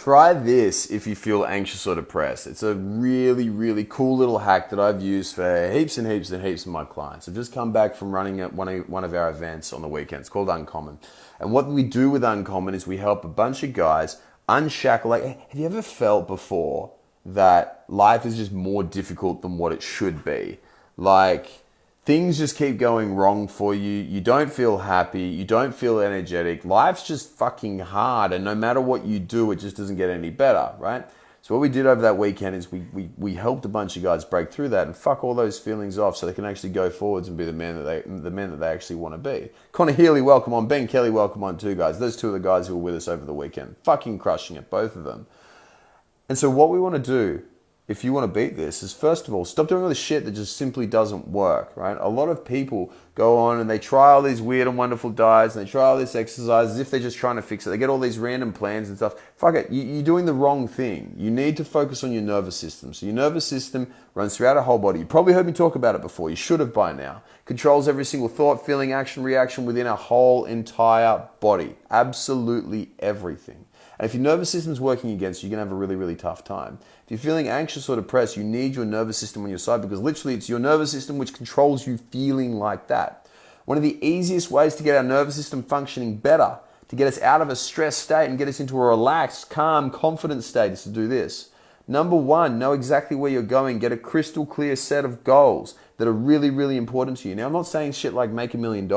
Try this if you feel anxious or depressed. It's a really, really cool little hack that I've used for heaps and heaps and heaps of my clients. I've just come back from running at one of our events on the weekend. It's called Uncommon. And what we do with Uncommon is we help a bunch of guys unshackle. Like, have you ever felt before that life is just more difficult than what it should be? Like, things just keep going wrong for you. You don't feel happy. You don't feel energetic. Life's just fucking hard. And no matter what you do, it just doesn't get any better, right? So what we did over that weekend is we helped a bunch of guys break through that and fuck all those feelings off so they can actually go forwards and be the men that they actually want to be. Connor Healy, welcome on. Ben Kelly, welcome on too, guys. Those two are the guys who were with us over the weekend. Fucking crushing it, both of them. And so what we want to do, if you want to beat this, is first of all, stop doing all the shit that just simply doesn't work, right? A lot of people go on and they try all these weird and wonderful diets and they try all this exercise as if they're just trying to fix it. They get all these random plans and stuff. Fuck it, you're doing the wrong thing. You need to focus on your nervous system. So your nervous system runs throughout our whole body. You probably heard me talk about it before. You should have by now. Controls every single thought, feeling, action, reaction within our whole entire body. Absolutely everything. And if your nervous system's working against you, you're going to have a really, really tough time. If you're feeling anxious or depressed, you need your nervous system on your side because literally it's your nervous system which controls you feeling like that. One of the easiest ways to get our nervous system functioning better, to get us out of a stressed state and get us into a relaxed, calm, confident state is to do this. Number one, know exactly where you're going. Get a crystal clear set of goals that are really, really important to you. Now, I'm not saying shit like make $1 million.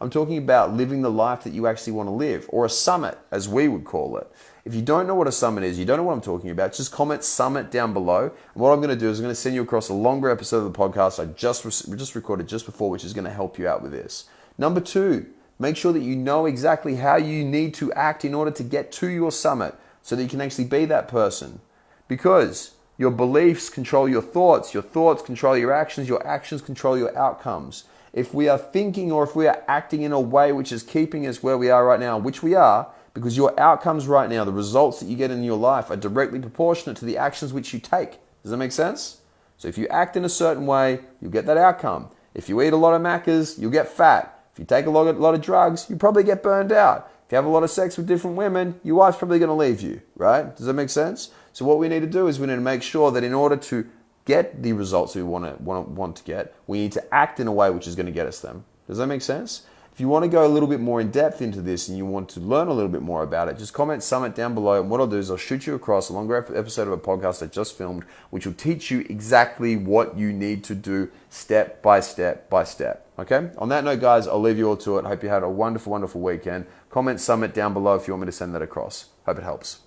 I'm talking about living the life that you actually want to live, or a summit, as we would call it. If you don't know what a summit is, you don't know what I'm talking about, just comment summit down below. And what I'm going to do is I'm going to send you across a longer episode of the podcast I just recorded just before, which is going to help you out with this. Number two, make sure that you know exactly how you need to act in order to get to your summit so that you can actually be that person. Because your beliefs control your thoughts control your actions control your outcomes. If we are thinking or if we are acting in a way which is keeping us where we are right now, which we are, because your outcomes right now, the results that you get in your life are directly proportionate to the actions which you take. Does that make sense? So if you act in a certain way, you'll get that outcome. If you eat a lot of Maccas, you'll get fat. If you take a lot of drugs, you probably get burned out. If you have a lot of sex with different women, your wife's probably going to leave you, right? Does that make sense? So what we need to do is we need to make sure that in order to get the results we want to get, we need to act in a way which is going to get us them. Does that make sense? If you want to go a little bit more in depth into this and you want to learn a little bit more about it, just comment summit down below. And what I'll do is I'll shoot you across a longer episode of a podcast I just filmed, which will teach you exactly what you need to do step by step by step. Okay? On that note, guys, I'll leave you all to it. Hope you had a wonderful, wonderful weekend. Comment summit down below if you want me to send that across. Hope it helps.